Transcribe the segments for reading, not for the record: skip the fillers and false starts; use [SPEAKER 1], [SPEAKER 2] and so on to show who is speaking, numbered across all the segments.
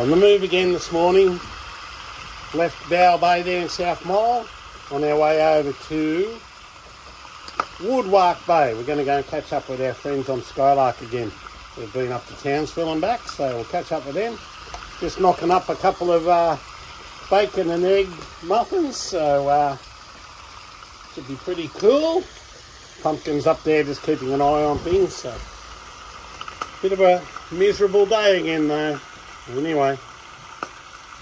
[SPEAKER 1] On the move again this morning. Left Bow Bay there in South Molle. On our way over to Woodwark Bay. We're going to go and catch up with our friends on Skylark again. We've been up to Townsville and back, so we'll catch up with them. Just knocking up a couple of bacon and egg muffins, so should be pretty cool. Pumpkin's up there just keeping an eye on things, so bit of a miserable day again though. Anyway,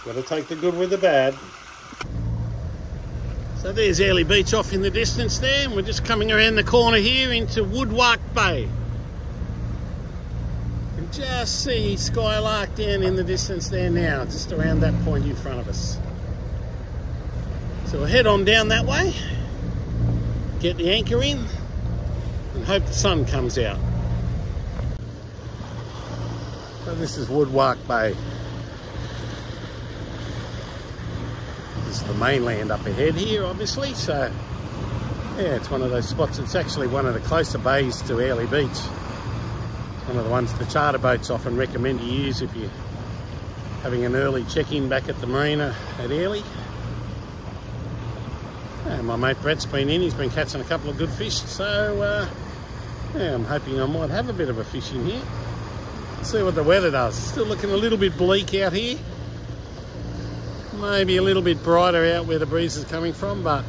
[SPEAKER 1] got to take the good with the bad. So there's Early Beach off in the distance there, and we're just coming around the corner here into Woodwark Bay. And just see Skylark down in the distance there now, just around that point in front of us. So we'll head on down that way, get the anchor in, and hope the sun comes out. So this is Woodwark Bay. This is the mainland up ahead here, obviously, so yeah, it's one of those spots. It's actually one of the closer bays to Early Beach. It's one of the ones the charter boats often recommend you use if you're having an early check-in back at the marina at Early. My mate Brett's been in, he's been catching a couple of good fish, so yeah, I'm hoping I might have a bit of a fish in here. Let's see what the weather does. It's still looking a little bit bleak out here. Maybe a little bit brighter out where the breeze is coming from, but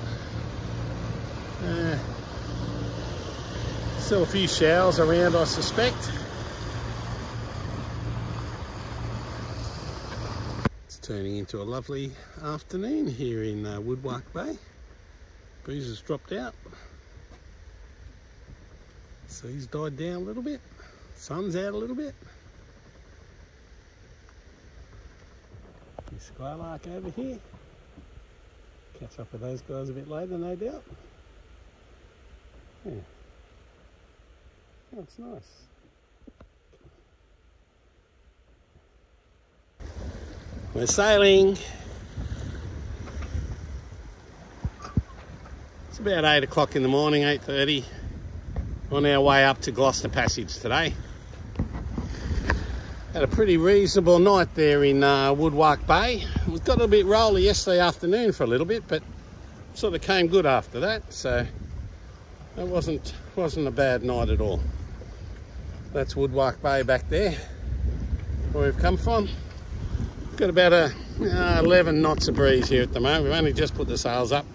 [SPEAKER 1] still a few showers around, I suspect. It's turning into a lovely afternoon here in Woodwark Bay. Breeze has dropped out. Sea's died down a little bit. Sun's out a little bit. Skylark over here. Catch up with those guys a bit later, no doubt. Yeah. Oh, it's nice. We're sailing. It's about 8 o'clock in the morning, 8:30. On our way up to Gloucester Passage today. Had a pretty reasonable night there in Woodwark Bay. We got a little bit rolly yesterday afternoon for a little bit, but sort of came good after that, so it wasn't a bad night at all. That's Woodwark Bay back there, where we've come from. Got about 11 knots of breeze here at the moment. We've only just put the sails up.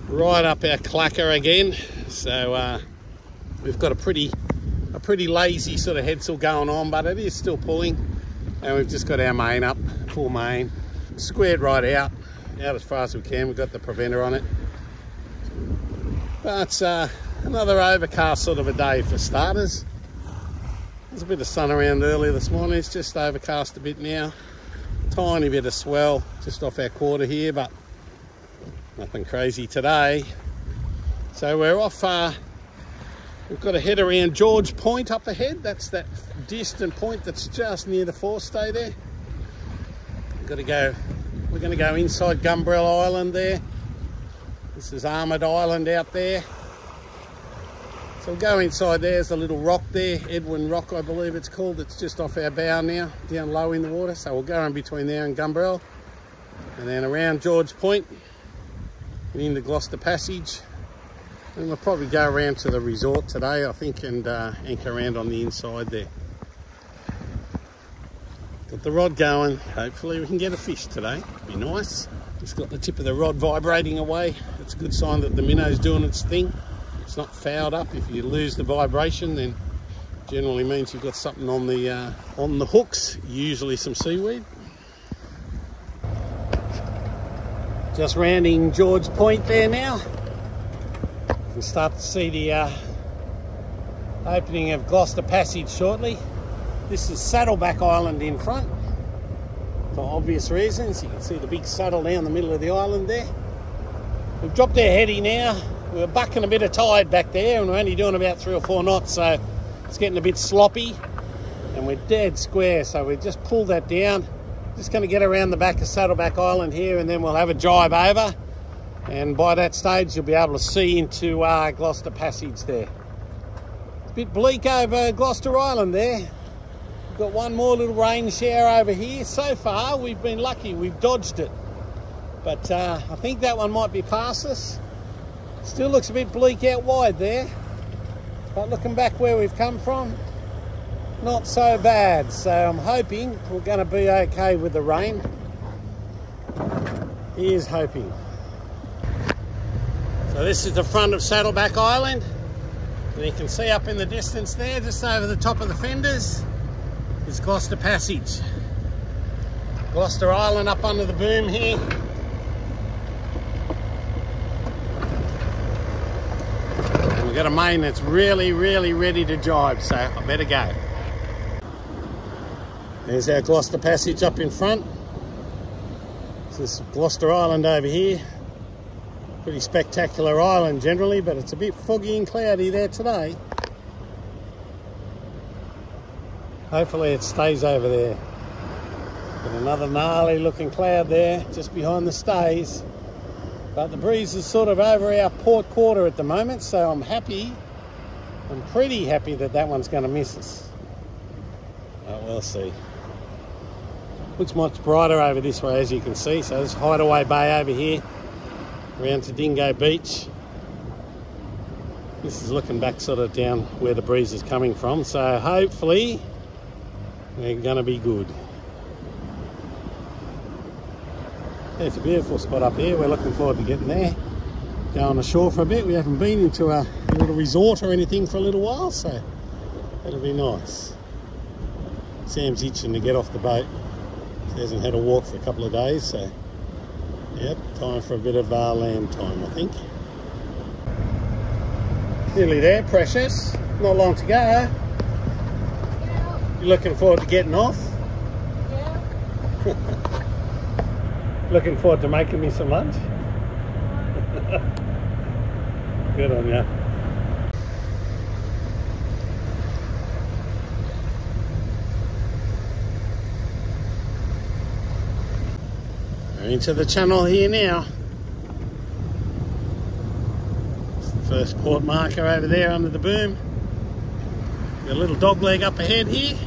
[SPEAKER 1] Right up our clacker again, so we've got a pretty lazy sort of headsail going on, but it is still pulling, and we've just got our main up, full main, squared right out as far as we can. We've got the preventer on it, but it's another overcast sort of a day for starters. There's a bit of sun around earlier this morning. It's just overcast a bit now, tiny bit of swell just off our quarter here, but nothing crazy today. So we're off. We've got to head around George Point up ahead. That's that distant point that's just near the forestay there. We're going to go inside Gumbrel Island there. This is Armoured Island out there. So we'll go inside. There's a little rock there, Edwin Rock I believe it's called. It's just off our bow now, down low in the water. So we'll go in between there and Gumbrel, and then around George Point and into Gloucester Passage. And we'll probably go around to the resort today, I think, and anchor around on the inside there. Got the rod going. Hopefully we can get a fish today. Be nice. Just got the tip of the rod vibrating away. That's a good sign that the minnow's doing its thing. It's not fouled up. If you lose the vibration, then generally means you've got something on the hooks, usually some seaweed. Just rounding George Point there now. We'll start to see the opening of Gloucester Passage shortly. This is Saddleback Island in front, for obvious reasons. You can see the big saddle down the middle of the island there. We've dropped our heady now. We were bucking a bit of tide back there, and we're only doing about 3 or 4 knots, so it's getting a bit sloppy, and we're dead square, so we just pulled that down. Just going to get around the back of Saddleback Island here, and then we'll have a drive over. And by that stage, you'll be able to see into Gloucester Passage there. It's a bit bleak over Gloucester Island there. We've got one more little rain shower over here. So far, we've been lucky. We've dodged it. But I think that one might be past us. Still looks a bit bleak out wide there. But looking back where we've come from, not so bad. So I'm hoping we're going to be okay with the rain. Here's hoping. So this is the front of Saddleback Island. And you can see up in the distance there, just over the top of the fenders, is Gloucester Passage. Gloucester Island up under the boom here. And we've got a main that's really, really ready to jibe, so I better go. There's our Gloucester Passage up in front. This is Gloucester Island over here. Pretty spectacular island generally, but it's a bit foggy and cloudy there today. Hopefully it stays over there. Got another gnarly looking cloud there just behind the stays. But the breeze is sort of over our port quarter at the moment, so I'm pretty happy that that one's going to miss us. But we'll see. Looks much brighter over this way, as you can see. So there's Hideaway Bay over here, around to Dingo Beach. This is looking back sort of down where the breeze is coming from, so hopefully we're going to be good. Yeah, it's a beautiful spot up here. We're looking forward to getting there. Go on the shore for a bit. We haven't been into a little resort or anything for a little while, so that'll be nice. Sam's itching to get off the boat. He hasn't had a walk for a couple of days, so yep, time for a bit of land time, I think. Nearly there, precious. Not long to go. Yeah. You looking forward to getting off? Yeah. Looking forward to making me some lunch? Good on ya. We're into the channel here now. It's the first port marker over there under the boom. Got a little dog leg up ahead here.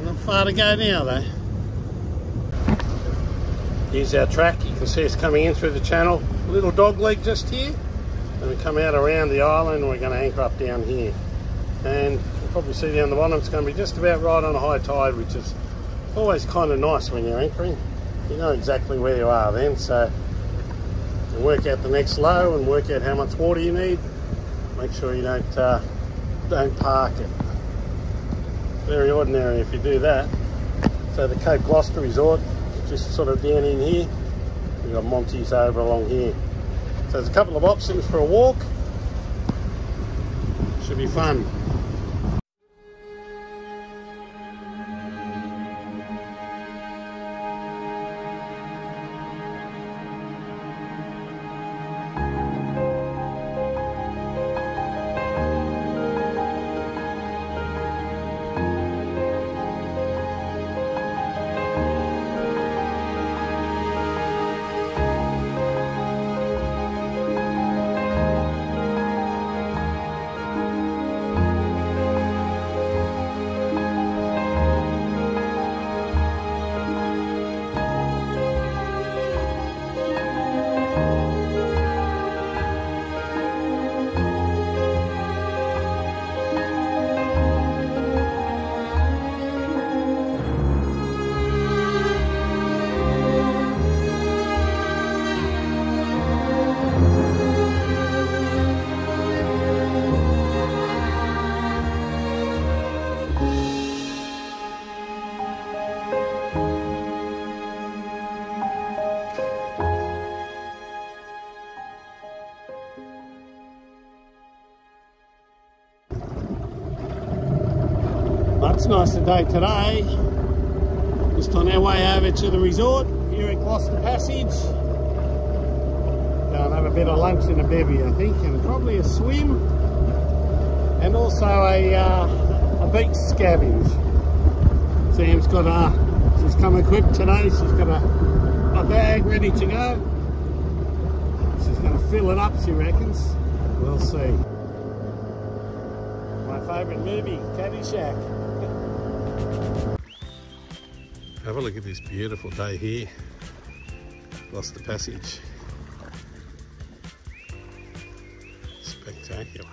[SPEAKER 1] Not far to go now though. Here's our track. You can see us coming in through the channel. A little dog leg just here. And we come out around the island and we're going to anchor up down here. And you'll probably see down the bottom it's going to be just about right on a high tide, which is always kind of nice when you're anchoring. You know exactly where you are then, so you can work out the next low and work out how much water you need. Make sure you don't park it. Very ordinary if you do that. So the Cape Gloucester Resort is just sort of down in here. We've got Monty's over along here. So there's a couple of options for a walk. Should be fun. It's a nicer day today. Just on our way over to the resort here at Gloucester Passage. Go and have a bit of lunch in a bevy, I think, and probably a swim, and also a beach scavenge. Sam's got she's come equipped today. She's got a bag ready to go. She's going to fill it up, she reckons. We'll see. My favourite movie, Caddyshack. Have a look at this beautiful day here. Gloucester Passage. Spectacular.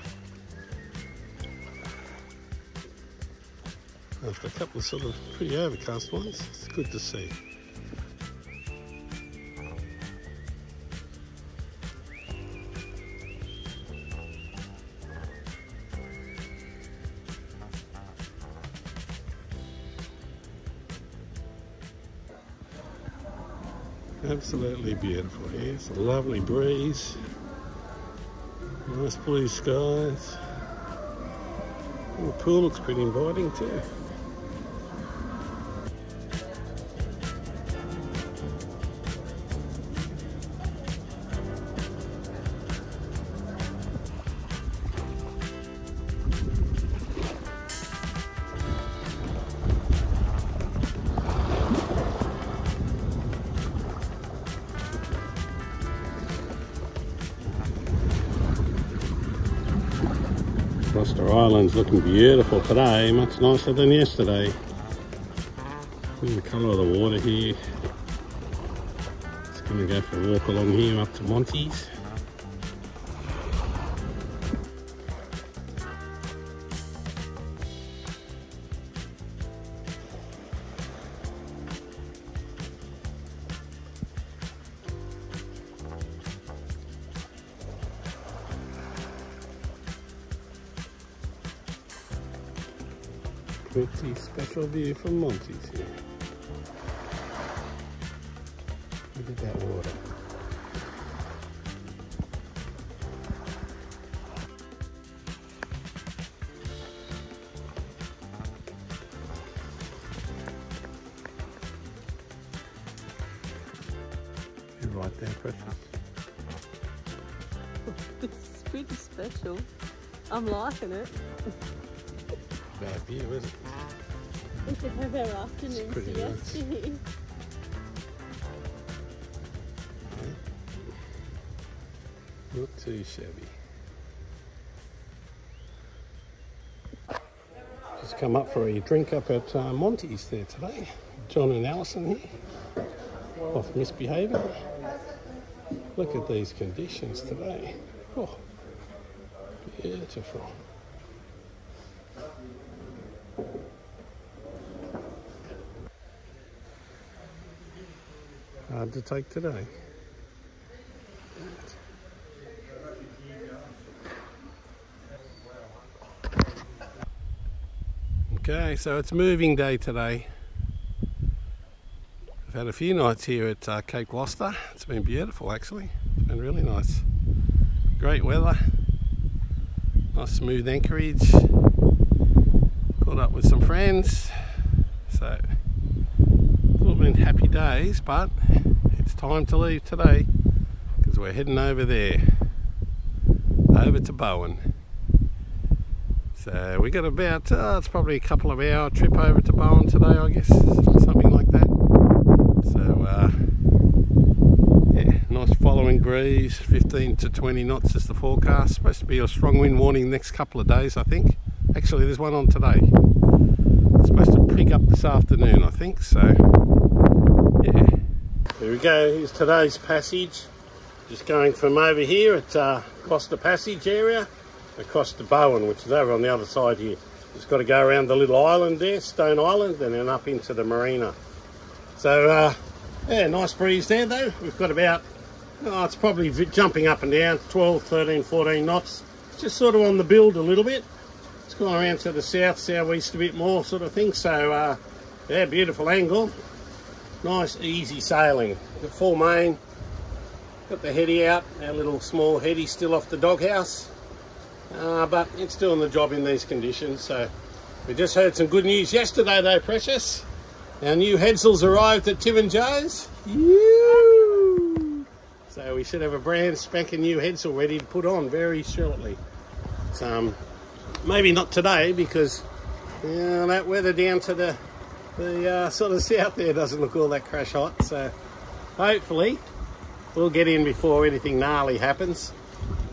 [SPEAKER 1] After a couple of sort of pretty overcast ones, it's good to see. Absolutely beautiful here. It's a lovely breeze. Nice blue skies. And the pool looks pretty inviting too. Gloucester Islands looking beautiful today, much nicer than yesterday. The colour of the water here. Just going to go for a walk along here up to Monty's. Pretty special view from Monty's here. Look at that water. You're right there, Precious.
[SPEAKER 2] It's pretty special. I'm liking it.
[SPEAKER 1] Bad view, isn't it?
[SPEAKER 2] We could have our afternoon siesta here.
[SPEAKER 1] Not too shabby. Just come up for a drink up at Monty's there today. John and Alison here. Off misbehaving. Look at these conditions today. Oh, beautiful. Hard to take today. Okay, so it's moving day today. I've had a few nights here at Cape Gloucester. It's been beautiful actually. It's been really nice. Great weather. Nice smooth anchorage. Caught up with some friends. So it's all been happy days, but it's time to leave today because we're heading over there, over to Bowen. So we got about, it's probably a couple of hour trip over to Bowen today, I guess, something like that. So yeah, nice following breeze, 15 to 20 knots is the forecast. Supposed to be a strong wind warning next couple of days, I think. Actually, there's one on today. It's supposed to pick up this afternoon, I think, so yeah. There we go, here's today's passage. Just going from over here at Gloucester Passage area across to Bowen, which is over on the other side here. Just got to go around the little island there, Stone Island, and then up into the marina. So yeah, nice breeze there though. We've got about, it's probably jumping up and down, 12, 13, 14 knots. Just sort of on the build a little bit. It's going around to the south, southeast a bit more sort of thing. So yeah, beautiful angle. Nice easy sailing. Got full main. Got the heady out, our little small heady still off the doghouse. But it's doing the job in these conditions. So we just heard some good news yesterday though, Precious. Our new headsels arrived at Tim and Joe's. So we should have a brand spanking new headsel ready to put on very shortly. So, maybe not today because that weather down to the sort of south there doesn't look all that crash hot. So hopefully we'll get in before anything gnarly happens.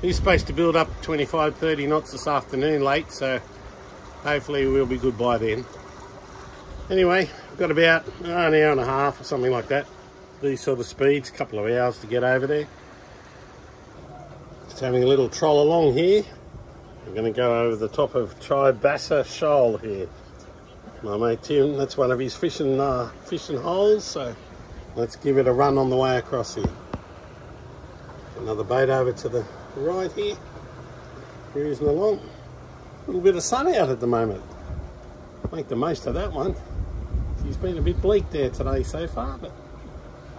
[SPEAKER 1] He's supposed to build up 25-30 knots this afternoon late, so hopefully we'll be good by then. Anyway, we've got about an hour and a half or something like that. These sort of speeds, a couple of hours to get over there. Just having a little troll along here. We're going to go over the top of Tribassa Shoal here. My mate Tim, that's one of his fishing holes, so let's give it a run on the way across here. Another boat over to the right here, cruising along. A little bit of sun out at the moment. Make the most of that one. It's been a bit bleak there today so far, but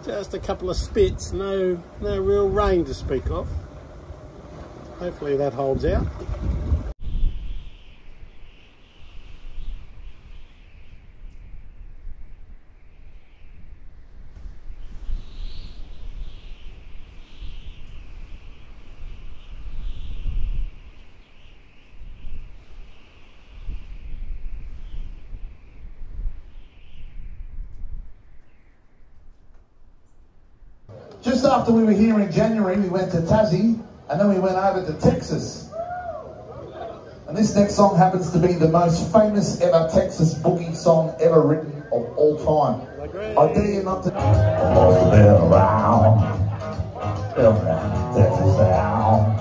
[SPEAKER 1] just a couple of spits, no real rain to speak of. Hopefully that holds out.
[SPEAKER 3] Just after we were here in January, we went to Tassie, and then we went over to Texas. And this next song happens to be the most famous ever Texas boogie song ever written of all time. I dare you not to... Been around Texas town,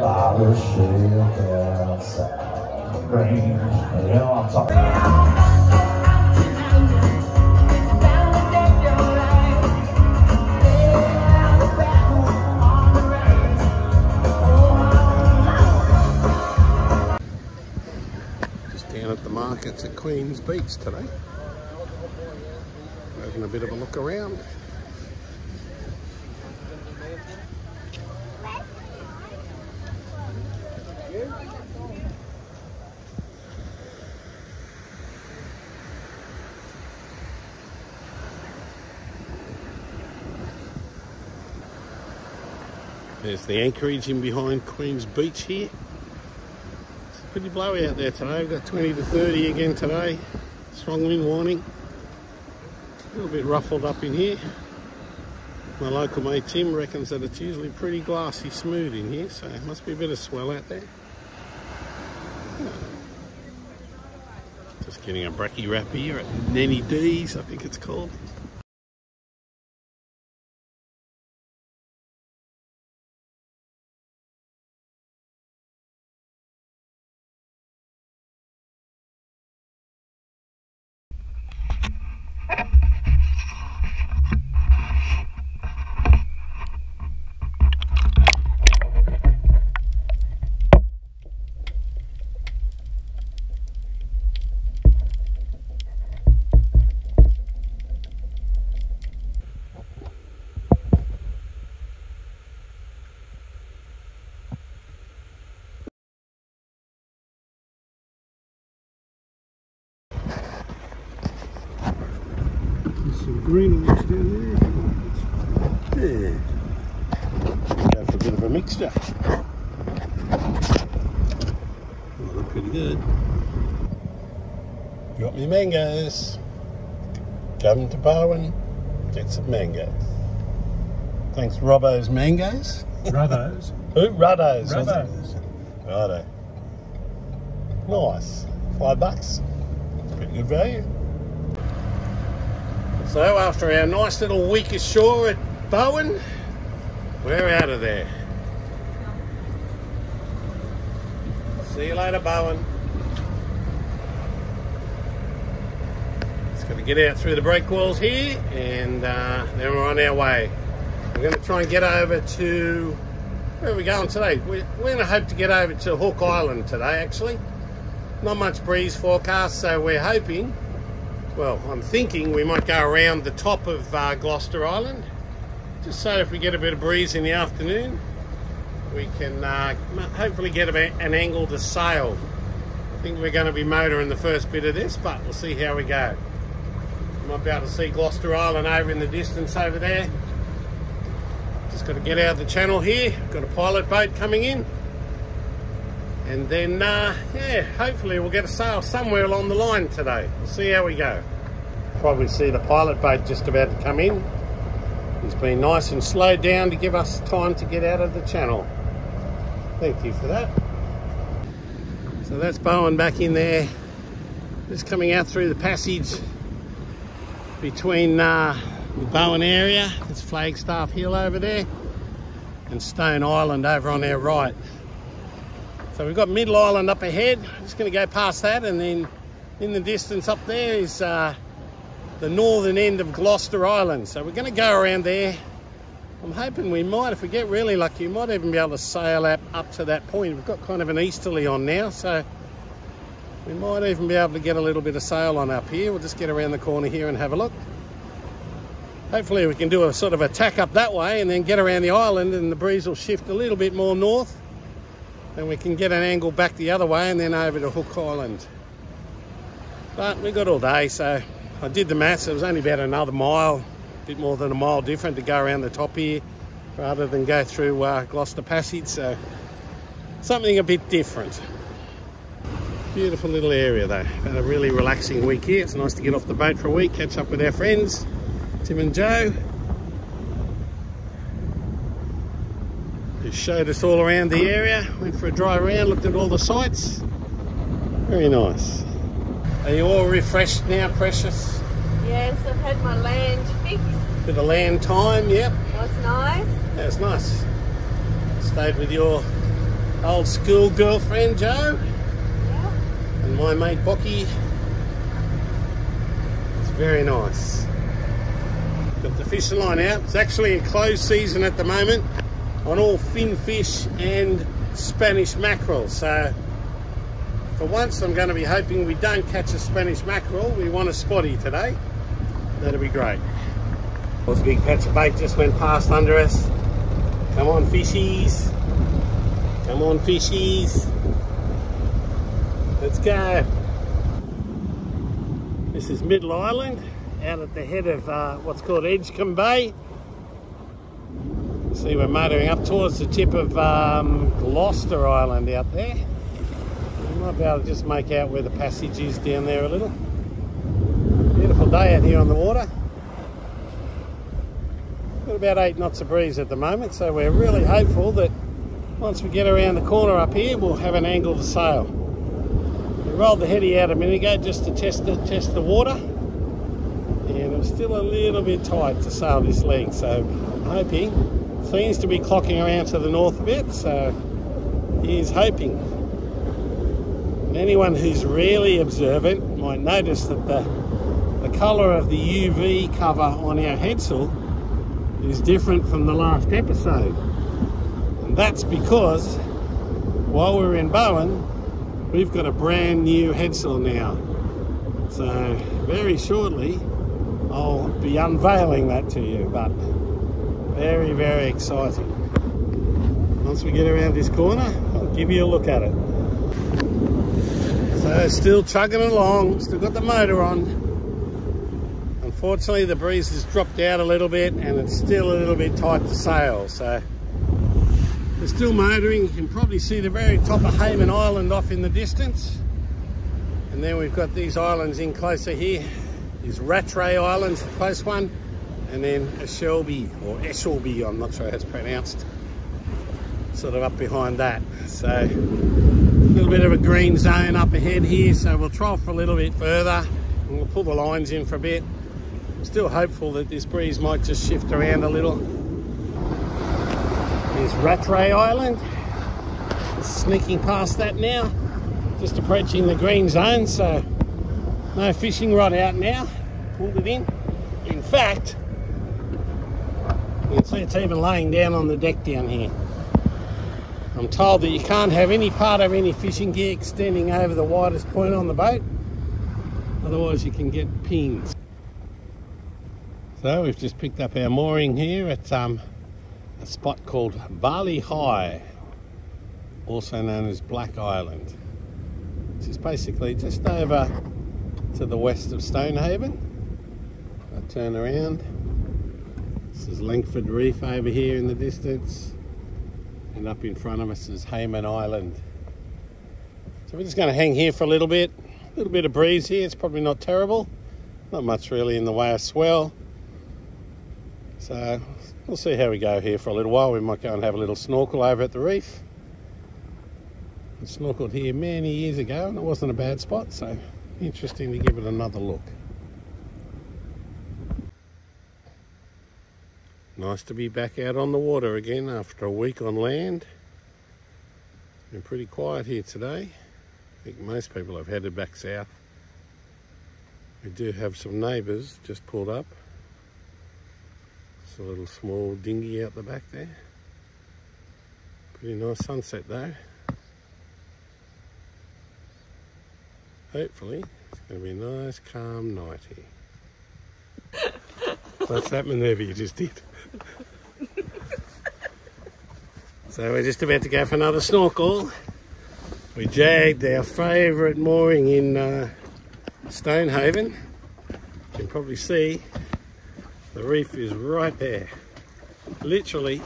[SPEAKER 3] by the ship outside green. You know what I'm talking about.
[SPEAKER 1] At the markets at Queen's Beach today. Having a bit of a look around. There's the anchorage in behind Queen's Beach here. Pretty blowy out there today. We've got 20 to 30 again today. Strong wind warning. A little bit ruffled up in here. My local mate Tim reckons that it's usually pretty glassy smooth in here, so it must be a bit of swell out there. Just getting a brekkie wrap here at Nenny D's, I think it's called. Some green ones down there. Yeah. Go for a bit of a mixture. They look pretty good. Got me mangoes. Come to Bowen, get some mangoes. Thanks, Robbo's Mangoes.
[SPEAKER 4] Ruddos.
[SPEAKER 1] Who? Ruddos.
[SPEAKER 4] Ruddos.
[SPEAKER 1] Righto. Nice. $5. Pretty good value. So after our nice little week ashore at Bowen, we're out of there. See you later, Bowen. Just got to get out through the breakwalls here, and then we're on our way. We're going to try and get over to... Where are we going today? We're going to hope to get over to Hook Island today, actually. Not much breeze forecast, so we're hoping... Well, I'm thinking we might go around the top of Gloucester Island, just so if we get a bit of breeze in the afternoon, we can hopefully get an angle to sail. I think we're going to be motoring the first bit of this, but we'll see how we go. You might be able to see Gloucester Island over in the distance over there. Just got to get out of the channel here. Got a pilot boat coming in. And then, yeah, hopefully we'll get a sail somewhere along the line today. We'll see how we go. Probably see the pilot boat just about to come in. He's been nice and slowed down to give us time to get out of the channel. Thank you for that. So that's Bowen back in there. Just coming out through the passage between the Bowen area, there's Flagstaff Hill over there, and Stone Island over on our right. So we've got Middle Island up ahead. Just going to go past that, and then in the distance up there is the northern end of Gloucester Island. So we're going to go around there. I'm hoping we might, if we get really lucky, we might even be able to sail up to that point. We've got kind of an easterly on now, so we might even be able to get a little bit of sail on up here. We'll just get around the corner here and have a look. Hopefully we can do a sort of a tack up that way and then get around the island, and the breeze will shift a little bit more north. Then we can get an angle back the other way and then over to Hook Island. But we got all day, so I did the maths. It was only about another mile, a bit more than a mile different to go around the top here rather than go through Gloucester Passage. So something a bit different. Beautiful little area though. Had a really relaxing week here. It's nice to get off the boat for a week, catch up with our friends, Tim and Joe, who showed us all around the area. Went for a drive around, looked at all the sights. Very nice. Are you all refreshed now, Precious?
[SPEAKER 2] Yes, I've had my land fixed.
[SPEAKER 1] Bit of land time, yep.
[SPEAKER 2] Was nice.
[SPEAKER 1] That was nice. Stayed with your old school girlfriend, Joe.
[SPEAKER 2] Yeah.
[SPEAKER 1] And my mate, Bocky. It's very nice. Got the fishing line out. It's actually a closed season at the moment on all fin fish and Spanish mackerel. So for once I'm going to be hoping we don't catch a Spanish mackerel. We want a spotty today. That'll be great. There was a big patch of bait just went past under us. Come on fishies. Come on fishies. Let's go. This is Middle Island, out at the head of what's called Edgecombe Bay. See, we're motoring up towards the tip of Gloucester Island out there. We might be able to just make out where the passage is down there a little. Beautiful day out here on the water. Got about 8 knots of breeze at the moment, so we're really hopeful that once we get around the corner up here, we'll have an angle to sail. We rolled the heady out a minute ago just to test the water, and it was still a little bit tight to sail this leg, so I'm hoping. Seems to be clocking around to the north a bit, so here's hoping. And anyone who's really observant might notice that the colour of the UV cover on our headsail is different from the last episode. And that's because while we're in Bowen, we've got a brand new headsail now. So very shortly I'll be unveiling that to you, but very, very exciting. Once we get around this corner, I'll give you a look at it. So still chugging along, still got the motor on. Unfortunately the breeze has dropped out a little bit and it's still a little bit tight to sail, so we're still motoring. You can probably see the very top of Hayman Island off in the distance, and then we've got these islands in closer here. These Rattray Islands, the close one, and then Eshelby, or Eshelby, I'm not sure how it's pronounced, sort of up behind that. So a little bit of a green zone up ahead here, so we'll trough for a little bit further and we'll pull the lines in for a bit. I'm still hopeful that this breeze might just shift around a little. There's Rattray Island, sneaking past that now, just approaching the green zone, so no fishing rod out now, pulled it in. In fact, you can see it's even laying down on the deck down here. I'm told that you can't have any part of any fishing gear extending over the widest point on the boat, otherwise you can get pinged. So we've just picked up our mooring here at a spot called Barley High, also known as Black Island, which is basically just over to the west of Stonehaven. I'll turn around. This is Langford Reef over here in the distance, and up in front of us is Hayman Island. So we're just going to hang here for a little bit of breeze here. It's probably not terrible, not much really in the way of swell. So we'll see how we go here for a little while. We might go and have a little snorkel over at the reef. I snorkeled here many years ago and it wasn't a bad spot, so interesting to give it another look. Nice to be back out on the water again after a week on land. Been pretty quiet here today. I think most people have headed back south. We do have some neighbours just pulled up. It's a little small dinghy out the back there. Pretty nice sunset though. Hopefully it's going to be a nice calm night here. What's that manoeuvre you just did? So we're just about to go for another snorkel. We jagged our favourite mooring in Stonehaven. You can probably see the reef is right there. Literally,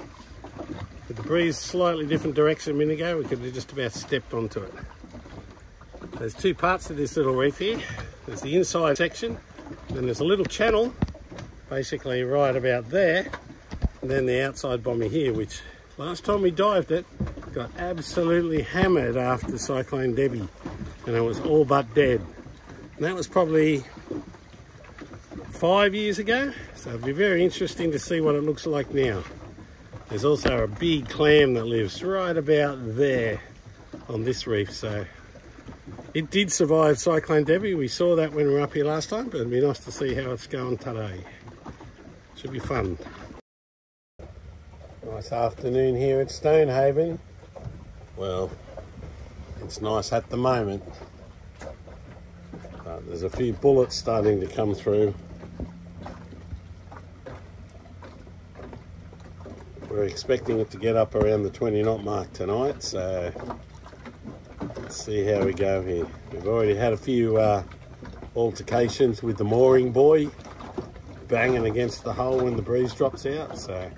[SPEAKER 1] with the breeze slightly different direction a minute ago, we could have just about stepped onto it. There's two parts to this little reef here. There's the inside section, and there's a little channel, basically right about there, and then the outside bomber here, which last time we dived it, got absolutely hammered after Cyclone Debbie, and it was all but dead. And that was probably 5 years ago, so it'll be very interesting to see what it looks like now. There's also a big clam that lives right about there on this reef, so it did survive Cyclone Debbie. We saw that when we were up here last time, but it'd be nice to see how it's going today. Should be fun. Nice afternoon here at Stonehaven. Well, it's nice at the moment. There's a few bullets starting to come through. We're expecting it to get up around the 20 knot mark tonight, so let's see how we go here. We've already had a few altercations with the mooring buoy banging against the hull when the breeze drops out, so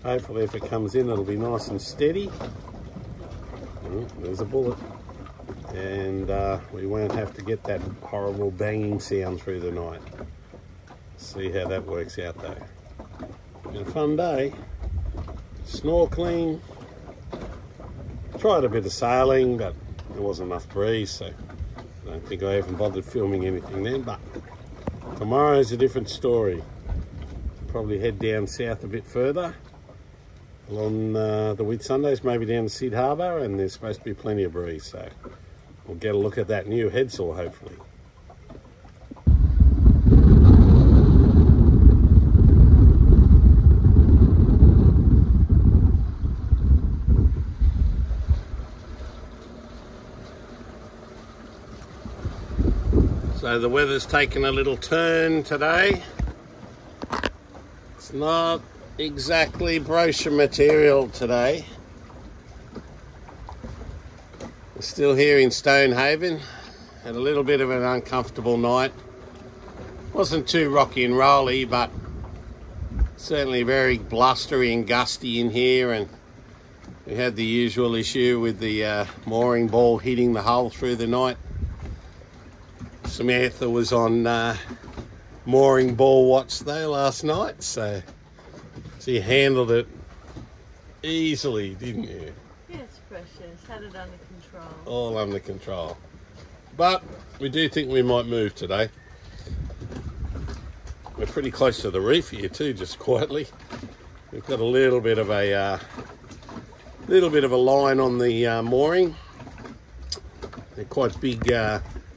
[SPEAKER 1] hopefully if it comes in it'll be nice and steady. There's a bullet, and we won't have to get that horrible banging sound through the night. See how that works out though. Been a fun day. Snorkeling, tried a bit of sailing, but there wasn't enough breeze, so I don't think I even bothered filming anything then. But tomorrow's a different story. Probably head down south a bit further along the Whitsundays, maybe down to Sid Harbour, and there's supposed to be plenty of breeze, so we'll get a look at that new headsail hopefully. So the weather's taken a little turn today. It's not exactly brochure material today. We're still here in Stonehaven. Had a little bit of an uncomfortable night. Wasn't too rocky and rolly, but certainly very blustery and gusty in here, and we had the usual issue with the mooring ball hitting the hull through the night. Samantha was on mooring ball watch though last night, so you handled it easily, didn't you?
[SPEAKER 2] Yes, precious. Had it under control.
[SPEAKER 1] All under control. But we do think we might move today. We're pretty close to the reef here too, just quietly. We've got a little bit of a line on the mooring. They're quite big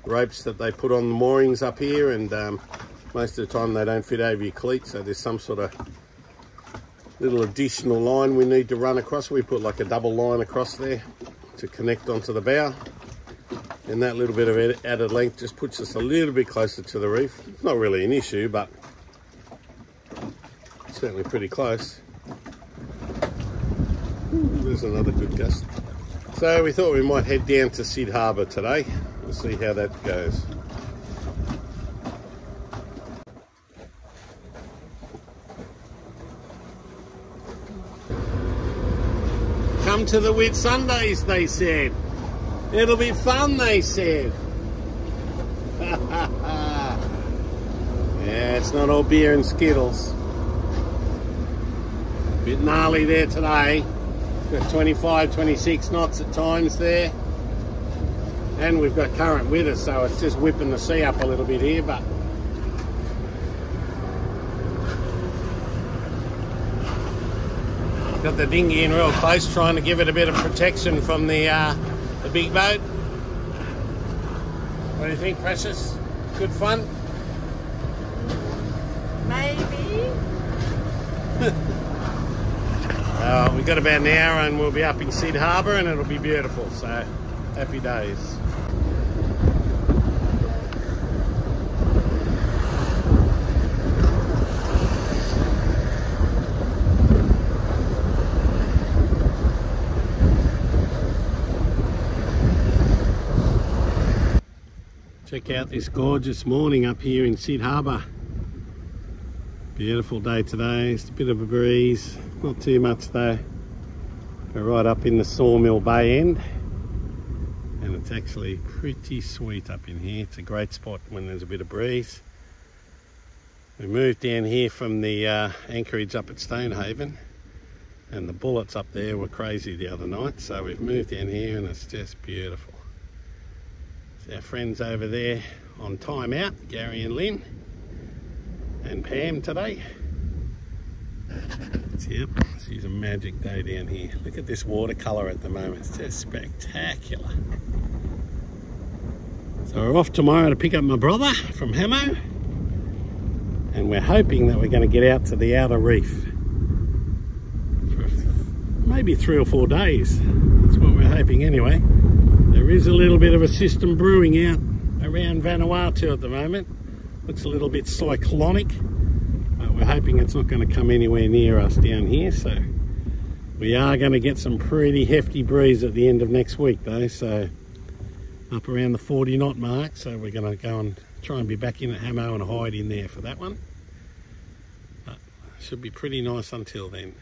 [SPEAKER 1] ropes that they put on the moorings up here, and most of the time they don't fit over your cleat, so there's some sort of little additional line we need to run across. We put like a double line across there to connect onto the bow, and that little bit of added length just puts us a little bit closer to the reef. It's not really an issue, but certainly pretty close. Ooh, there's another good gust. So we thought we might head down to Sid Harbour today. We'll see how that goes. Come to the Whitsundays, they said. It'll be fun, they said. Yeah, it's not all beer and Skittles. Bit gnarly there today. Got 25, 26 knots at times there. And we've got current with us, so it's just whipping the sea up a little bit here, but got the dinghy in real close, trying to give it a bit of protection from the big boat. What do you think, Precious? Good fun?
[SPEAKER 2] Maybe.
[SPEAKER 1] We've got about an hour and we'll be up in Sid Harbour and it'll be beautiful, so happy days. Check out this gorgeous morning up here in Sid Harbour. Beautiful day today, it's a bit of a breeze, not too much though. We're right up in the Sawmill Bay end and it's actually pretty sweet up in here. It's a great spot when there's a bit of breeze. We moved down here from the anchorage up at Stonehaven and the bullets up there were crazy the other night, so we've moved down here and it's just beautiful. Our friends over there on time out, Gary and Lynn and Pam today. Yep, this is a magic day down here. Look at this watercolour at the moment, it's just spectacular. So we're off tomorrow to pick up my brother from Hamo and we're hoping that we're going to get out to the outer reef for maybe 3 or 4 days. That's what we're hoping anyway. There is a little bit of a system brewing out around Vanuatu at the moment. Looks a little bit cyclonic, but we're hoping it's not going to come anywhere near us down here. So we are going to get some pretty hefty breeze at the end of next week though, so up around the 40 knot mark. So we're going to go and try and be back in at Hamo and hide in there for that one. But it should be pretty nice until then.